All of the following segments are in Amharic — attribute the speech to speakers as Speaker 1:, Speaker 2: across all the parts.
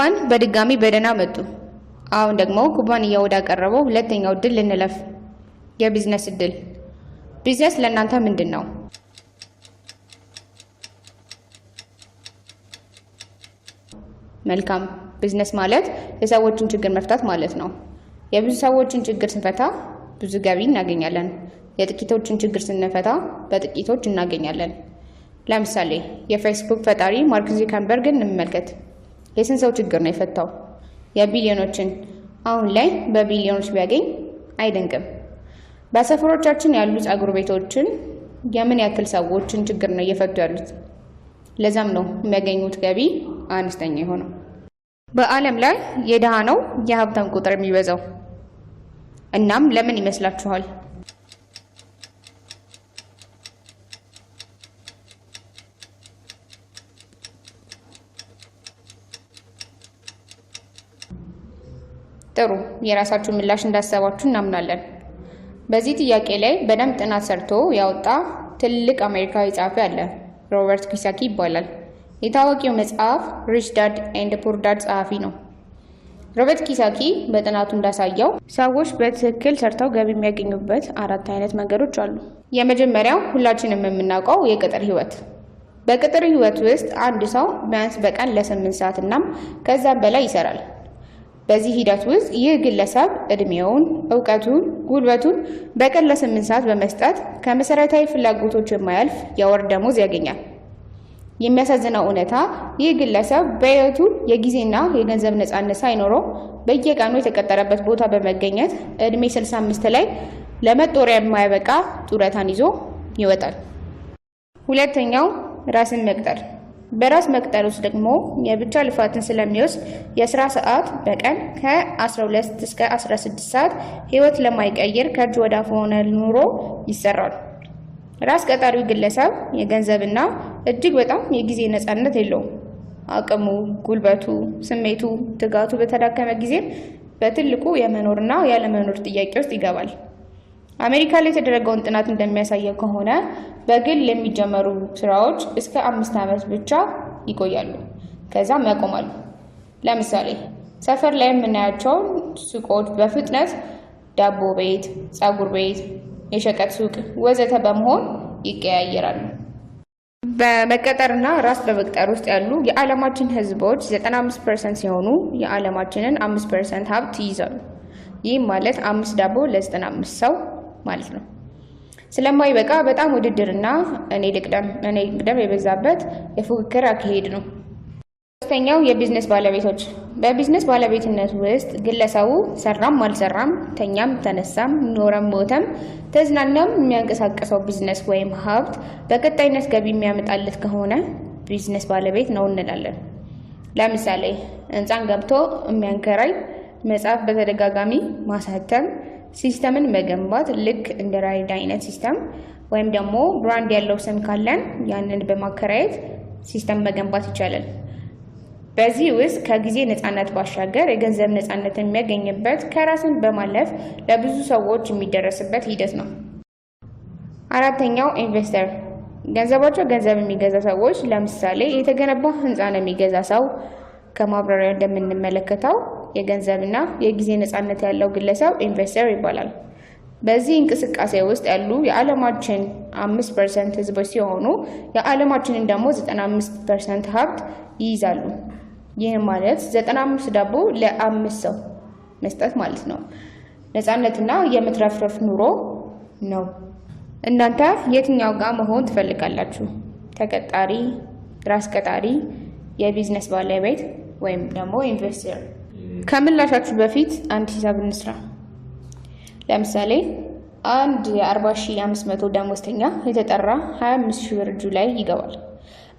Speaker 1: እንኳን በድጋሚ በደህና መጡ። አሁን ደግሞ ኩባንያው ወዳቀረበው ሁለተኛው እድል ልንለፍ። የቢዝነስ እድል። ቢዝነስ ለእናንተ ምንድን ነው? መልካም። ቢዝነስ ማለት የሰዎችን ችግር መፍታት ማለት ነው። የብዙ ሰዎችን ችግር ስንፈታ ብዙ ገቢ እናገኛለን። የጥቂቶችን ችግር ስንፈታ በጥቂቶች እናገኛለን። ለምሳሌ የፌስቡክ ፈጣሪ ማርክ ዙከርበርግን እንመልከት። የስንት ሰው ችግር ነው የፈታው? የቢሊዮኖችን። አሁን ላይ በቢሊዮኖች ቢያገኝ አይደንቅም። በሰፈሮቻችን ያሉ ጸጉር ቤቶችን የምን ያክል ሰዎችን ችግር ነው እየፈቱ ያሉት? ለዛም ነው የሚያገኙት ገቢ አነስተኛ የሆነው። በዓለም ላይ የድሃ ነው የሀብታም ቁጥር የሚበዛው። እናም ለምን ይመስላችኋል? ጥሩ፣ የራሳችሁ ምላሽ እንዳሰባችሁ እናምናለን። በዚህ ጥያቄ ላይ በደንብ ጥናት ሰርቶ ያወጣ ትልቅ አሜሪካዊ ጸሐፊ አለ። ሮበርት ኪዮሳኪ ይባላል። የታዋቂው መጽሐፍ ሪች ዳድ ኤንድ ፑር ዳድ ጸሐፊ ነው። ሮበርት ኪዮሳኪ በጥናቱ እንዳሳየው ሰዎች በትክክል ሰርተው ገቢ የሚያገኙበት 4 አይነት መንገዶች አሉ። የመጀመሪያው ሁላችንም የምናውቀው የቅጥር ህይወት። በቅጥር ህይወት ውስጥ አንድ ሰው ቢያንስ በቀን ለ8 ሰዓት እናም ከዛም በላይ ይሰራል። በዚህ ሂደት ውስጥ ይህ ግለሰብ እድሜውን፣ እውቀቱን፣ ጉልበቱን በቀን ለ8 ሰዓት በመስጠት ከመሰረታዊ ፍላጎቶች የማያልፍ የወር ደሞዝ ያገኛል። የሚያሳዝነው እውነታ ይህ ግለሰብ በህይወቱ የጊዜና የገንዘብ ነፃነት ሳይኖረው በየቀኑ የተቀጠረበት ቦታ በመገኘት እድሜ 65 ላይ ለመጦሪያ የማይበቃ ጡረታን ይዞ ይወጣል። ሁለተኛው ራስን መቅጠር። በራስ መቅጠር ውስጥ ደግሞ የብቻ ልፋትን ስለሚወስድ የስራ ሰዓት በቀን ከ12 እስከ 16 ሰዓት ህይወት ለማይቀይር ከእጅ ወደ አፍ ሆነ ኑሮ ይሰራል። ራስ ቀጣሪው ግለሰብ የገንዘብና እጅግ በጣም የጊዜ ነፃነት የለውም። አቅሙ፣ ጉልበቱ፣ ስሜቱ፣ ትጋቱ በተዳከመ ጊዜ በትልቁ የመኖርና ያለመኖር ጥያቄ ውስጥ ይገባል። አሜሪካ ላይ የተደረገውን ጥናት እንደሚያሳየው ከሆነ በግል የሚጀመሩ ስራዎች እስከ 5 ዓመት ብቻ ይቆያሉ፣ ከዛም ያቆማሉ። ለምሳሌ ሰፈር ላይ የምናያቸውን ሱቆች በፍጥነት ዳቦ ቤት፣ ጸጉር ቤት፣ የሸቀጥ ሱቅ ወዘተ በመሆን ይቀያየራሉ። በመቀጠርና ራስ በመቅጠር ውስጥ ያሉ የዓለማችን ህዝቦች 95% ሲሆኑ የዓለማችንን 5% ሀብት ይይዛሉ። ይህም ማለት 5 ዳቦ ለ95 ሰው ማለት ነው። ስለማይበቃ በጣም ውድድርና እኔ ልቅደም የበዛበት የፉክክር አካሄድ ነው። ሶስተኛው የቢዝነስ ባለቤቶች። በቢዝነስ ባለቤትነት ውስጥ ግለሰቡ ሰራም አልሰራም፣ ተኛም ተነሳም፣ ኖረም ሞተም፣ ተዝናናም የሚያንቀሳቀሰው ቢዝነስ ወይም ሀብት በቀጣይነት ገቢ የሚያመጣለት ከሆነ ቢዝነስ ባለቤት ነው እንላለን። ለምሳሌ ህንፃን ገብቶ የሚያንከራይ፣ መጽሐፍ በተደጋጋሚ ማሳተም፣ ሲስተምን መገንባት ልክ እንደ ራይድ አይነት ሲስተም፣ ወይም ደግሞ ብራንድ ያለው ስም ካለን ያንን በማከራየት ሲስተም መገንባት ይቻላል። በዚህ ውስጥ ከጊዜ ነፃነት ባሻገር የገንዘብ ነፃነት የሚያገኝበት ከራስን በማለፍ ለብዙ ሰዎች የሚደረስበት ሂደት ነው። አራተኛው ኢንቨስተር። ገንዘባቸው ገንዘብ የሚገዛ ሰዎች፣ ለምሳሌ የተገነባ ህንፃን የሚገዛ ሰው። ከማብራሪያ እንደምንመለከተው የገንዘብና የጊዜ ነፃነት ያለው ግለሰብ ኢንቨስተር ይባላል። በዚህ እንቅስቃሴ ውስጥ ያሉ የዓለማችን 5% ህዝቦች ሲሆኑ የዓለማችንን ደግሞ 95% ሀብት ይይዛሉ። ይህ ማለት 95 ዳቦ ለ5 ሰው መስጠት ማለት ነው። ነፃነትና የመትረፍረፍ ኑሮ ነው። እናንተ የትኛው ጋር መሆን ትፈልጋላችሁ? ተቀጣሪ፣ ራስ ቀጣሪ፣ የቢዝነስ ባለቤት ወይም ደግሞ ኢንቨስተር? ከምላሻችሁ በፊት አንድ ሂሳብ እንስራ። ለምሳሌ አንድ የ40,500 ደሞዝተኛ የተጠራ 25,000 ብር እጁ ላይ ይገባል።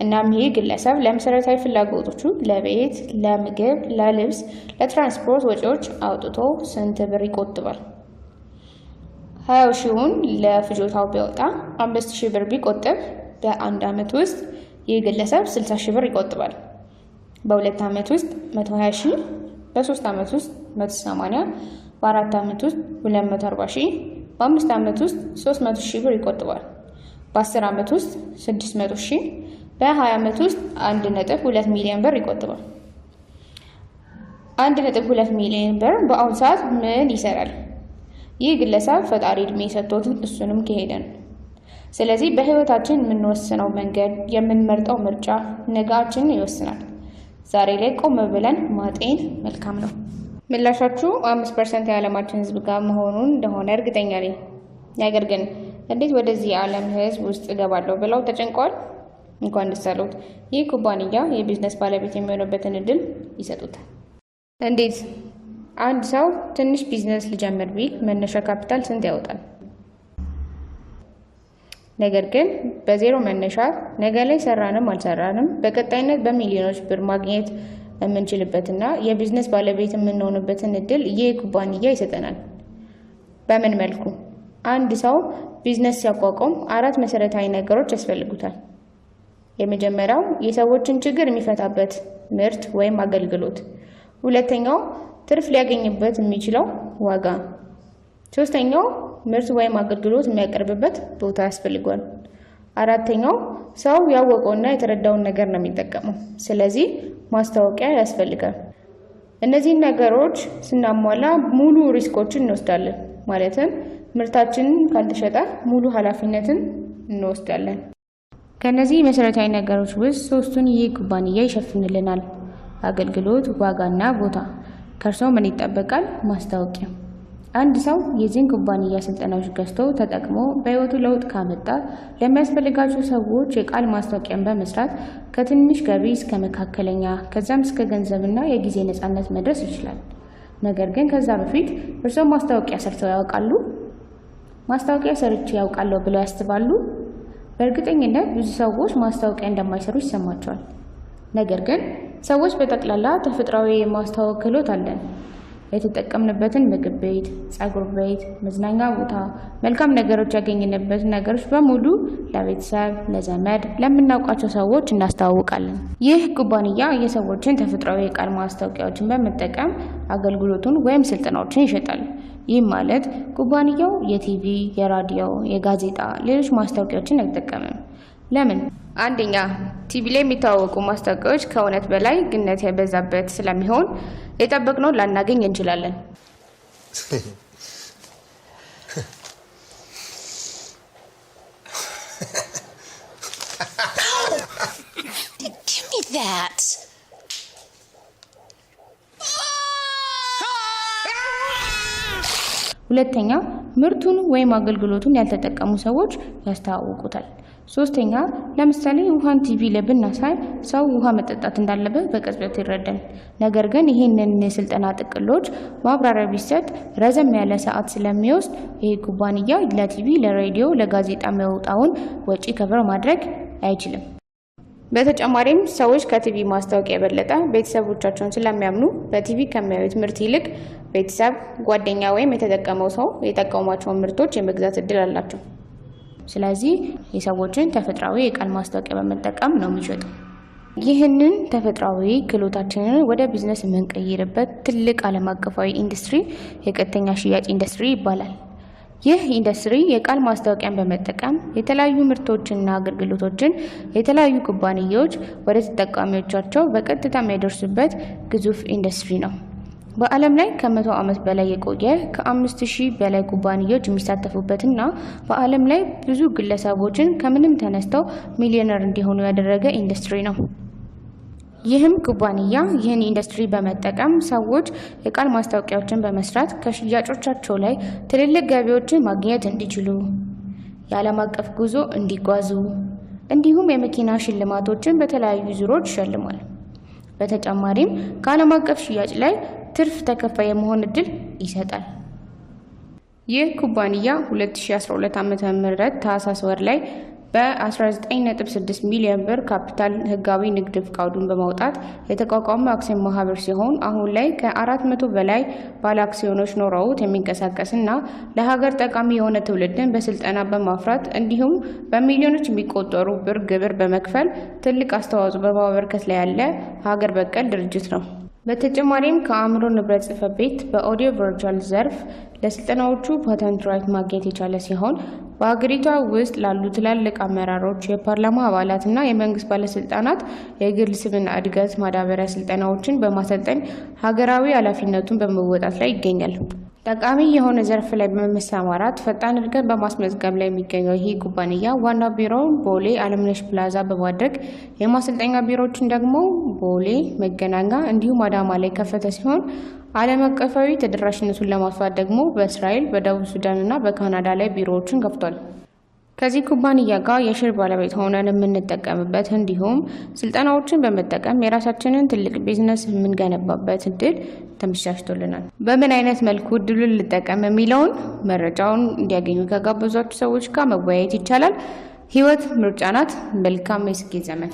Speaker 1: እናም ይህ ግለሰብ ለመሰረታዊ ፍላጎቶቹ ለቤት፣ ለምግብ፣ ለልብስ፣ ለትራንስፖርት ወጪዎች አውጥቶ ስንት ብር ይቆጥባል? 20,000ውን ለፍጆታው ቢያወጣ 5,000 ብር ቢቆጥብ በአንድ ዓመት ውስጥ ይህ ግለሰብ 60,000 ብር ይቆጥባል። በ2 ዓመት ውስጥ 120,000፣ በ3 ዓመት ውስጥ 180፣ በ4 ዓመት ውስጥ 240,000፣ በ5 ዓመት ውስጥ 300,000 ብር ይቆጥባል። በ10 ዓመት ውስጥ 600,000፣ በ20 ዓመት ውስጥ 1.2 ሚሊዮን ብር ይቆጥባል። 1.2 ሚሊዮን ብር በአሁኑ ሰዓት ምን ይሰራል? ይህ ግለሰብ ፈጣሪ እድሜ ሰጥቶት እሱንም ከሄደ ነው። ስለዚህ በህይወታችን የምንወስነው መንገድ፣ የምንመርጠው ምርጫ ነገያችንን ይወስናል። ዛሬ ላይ ቆም ብለን ማጤን መልካም ነው። ምላሻችሁ 5% የዓለማችን ህዝብ ጋር መሆኑን እንደሆነ እርግጠኛ ነኝ። ነገር ግን እንዴት ወደዚህ የዓለም ህዝብ ውስጥ እገባለሁ ብለው ተጨንቀዋል? እንኳን ደስ አለዎት። ይህ ኩባንያ የቢዝነስ ባለቤት የሚሆኑበትን እድል ይሰጡታል። እንዴት? አንድ ሰው ትንሽ ቢዝነስ ሊጀምር ቢል መነሻ ካፒታል ስንት ያወጣል? ነገር ግን በዜሮ መነሻ ነገ ላይ ሰራንም አልሰራንም በቀጣይነት በሚሊዮኖች ብር ማግኘት የምንችልበትና የቢዝነስ ባለቤት የምንሆንበትን እድል ይህ ኩባንያ ይሰጠናል። በምን መልኩ? አንድ ሰው ቢዝነስ ሲያቋቁም 4 መሰረታዊ ነገሮች ያስፈልጉታል። የመጀመሪያው የሰዎችን ችግር የሚፈታበት ምርት ወይም አገልግሎት። ሁለተኛው ትርፍ ሊያገኝበት የሚችለው ዋጋ። ሶስተኛው ምርት ወይም አገልግሎት የሚያቀርብበት ቦታ ያስፈልገዋል። አራተኛው ሰው ያወቀውና የተረዳውን ነገር ነው የሚጠቀመው። ስለዚህ ማስታወቂያ ያስፈልጋል። እነዚህን ነገሮች ስናሟላ ሙሉ ሪስኮችን እንወስዳለን። ማለትም ምርታችንን ካልተሸጠ ሙሉ ኃላፊነትን እንወስዳለን። ከነዚህ መሰረታዊ ነገሮች ውስጥ 3ቱን ይህ ኩባንያ ይሸፍንልናል። አገልግሎት፣ ዋጋና ቦታ። ከእርስዎ ምን ይጠበቃል? ማስታወቂያ። አንድ ሰው የዚህን ኩባንያ ስልጠናዎች ገዝቶ ተጠቅሞ በህይወቱ ለውጥ ካመጣ ለሚያስፈልጋቸው ሰዎች የቃል ማስታወቂያን በመስራት ከትንሽ ገቢ እስከ መካከለኛ ከዛም እስከ ገንዘብና የጊዜ ነፃነት መድረስ ይችላል። ነገር ግን ከዛ በፊት እርስዎ ማስታወቂያ ሰርተው ያውቃሉ? ማስታወቂያ ሰርቼ ያውቃለሁ ብለው ያስባሉ? በእርግጠኝነት ብዙ ሰዎች ማስታወቂያ እንደማይሰሩ ይሰማቸዋል። ነገር ግን ሰዎች በጠቅላላ ተፈጥሯዊ የማስተዋወቅ ክህሎት አለን። የተጠቀምንበትን ምግብ ቤት፣ ጸጉር ቤት፣ መዝናኛ ቦታ፣ መልካም ነገሮች ያገኘንበት ነገሮች በሙሉ ለቤተሰብ፣ ለዘመድ፣ ለምናውቃቸው ሰዎች እናስተዋውቃለን። ይህ ኩባንያ የሰዎችን ተፈጥሯዊ የቃል ማስታወቂያዎችን በመጠቀም አገልግሎቱን ወይም ስልጠናዎችን ይሸጣል። ይህም ማለት ኩባንያው የቲቪ፣ የራዲዮ፣ የጋዜጣ፣ ሌሎች ማስታወቂያዎችን አይጠቀምም። ለምን? አንደኛ ቲቪ ላይ የሚታወቁ ማስታወቂያዎች ከእውነት በላይ ግነት የበዛበት ስለሚሆን የጠበቅነውን ላናገኝ እንችላለን።
Speaker 2: Give me that.
Speaker 1: ሁለተኛ ምርቱን ወይም አገልግሎቱን ያልተጠቀሙ ሰዎች ያስተዋውቁታል። ሶስተኛ ለምሳሌ ውሃን ቲቪ ላይ ብናሳይ ሰው ውሃ መጠጣት እንዳለበት በቅጽበት ይረዳል። ነገር ግን ይህንን የስልጠና ጥቅሎች ማብራሪያ ቢሰጥ ረዘም ያለ ሰዓት ስለሚወስድ ይህ ኩባንያ ለቲቪ፣ ለሬዲዮ፣ ለጋዜጣ የሚያወጣውን ወጪ ከቨር ማድረግ አይችልም። በተጨማሪም ሰዎች ከቲቪ ማስታወቂያ የበለጠ ቤተሰቦቻቸውን ስለሚያምኑ በቲቪ ከሚያዩት ምርት ይልቅ ቤተሰብ፣ ጓደኛ ወይም የተጠቀመው ሰው የጠቀሟቸውን ምርቶች የመግዛት እድል አላቸው። ስለዚህ የሰዎችን ተፈጥሯዊ የቃል ማስታወቂያ በመጠቀም ነው የሚሸጠው። ይህንን ተፈጥሯዊ ክህሎታችንን ወደ ቢዝነስ የምንቀይርበት ትልቅ ዓለም አቀፋዊ ኢንዱስትሪ የቀጥተኛ ሽያጭ ኢንዱስትሪ ይባላል። ይህ ኢንዱስትሪ የቃል ማስታወቂያን በመጠቀም የተለያዩ ምርቶችና አገልግሎቶችን የተለያዩ ኩባንያዎች ወደ ተጠቃሚዎቻቸው በቀጥታ የሚያደርሱበት ግዙፍ ኢንዱስትሪ ነው። በዓለም ላይ ከ100 ዓመት በላይ የቆየ ከ5000 በላይ ኩባንያዎች የሚሳተፉበትና በዓለም ላይ ብዙ ግለሰቦችን ከምንም ተነስተው ሚሊዮነር እንዲሆኑ ያደረገ ኢንዱስትሪ ነው። ይህም ኩባንያ ይህን ኢንዱስትሪ በመጠቀም ሰዎች የቃል ማስታወቂያዎችን በመስራት ከሽያጮቻቸው ላይ ትልልቅ ገቢዎችን ማግኘት እንዲችሉ፣ የዓለም አቀፍ ጉዞ እንዲጓዙ እንዲሁም የመኪና ሽልማቶችን በተለያዩ ዙሮች ይሸልማል። በተጨማሪም ከዓለም አቀፍ ሽያጭ ላይ ትርፍ ተከፋይ የመሆን እድል ይሰጣል። ይህ ኩባንያ 2012 ዓ.ም ታህሳስ ወር ላይ በ19.6 ሚሊዮን ብር ካፒታል ህጋዊ ንግድ ፍቃዱን በማውጣት የተቋቋመ አክሲዮን ማህበር ሲሆን አሁን ላይ ከ400 በላይ ባለ አክሲዮኖች ኖረውት የሚንቀሳቀስና ለሀገር ጠቃሚ የሆነ ትውልድን በስልጠና በማፍራት እንዲሁም በሚሊዮኖች የሚቆጠሩ ብር ግብር በመክፈል ትልቅ አስተዋጽኦ በማበርከት ላይ ያለ ሀገር በቀል ድርጅት ነው። በተጨማሪም ከአእምሮ ንብረት ጽሕፈት ቤት በኦዲዮ ቨርቹዋል ዘርፍ ለስልጠናዎቹ ፓተንት ራይት ማግኘት የቻለ ሲሆን በአገሪቷ ውስጥ ላሉ ትላልቅ አመራሮች፣ የፓርላማ አባላትና የመንግስት ባለስልጣናት የግል ስብዕና እድገት ማዳበሪያ ስልጠናዎችን በማሰልጠን ሀገራዊ ኃላፊነቱን በመወጣት ላይ ይገኛል። ጠቃሚ የሆነ ዘርፍ ላይ በመሰማራት ፈጣን እድገት በማስመዝገብ ላይ የሚገኘው ይህ ኩባንያ ዋና ቢሮውን ቦሌ አለምነሽ ፕላዛ በማድረግ የማሰልጠኛ ቢሮዎችን ደግሞ ቦሌ፣ መገናኛ እንዲሁም አዳማ ላይ ከፈተ ሲሆን ዓለም አቀፋዊ ተደራሽነቱን ለማስፋት ደግሞ በእስራኤል፣ በደቡብ ሱዳን እና በካናዳ ላይ ቢሮዎችን ከፍቷል። ከዚህ ኩባንያ ጋር የሼር ባለቤት ሆነን የምንጠቀምበት እንዲሁም ስልጠናዎችን በመጠቀም የራሳችንን ትልቅ ቢዝነስ የምንገነባበት እድል ተመቻችቶልናል። በምን አይነት መልኩ እድሉን ልጠቀም የሚለውን መረጃውን እንዲያገኙ ከጋበዟቸው ሰዎች ጋር መወያየት ይቻላል። ህይወት ምርጫ ናት። መልካም የስኬት ዘመን።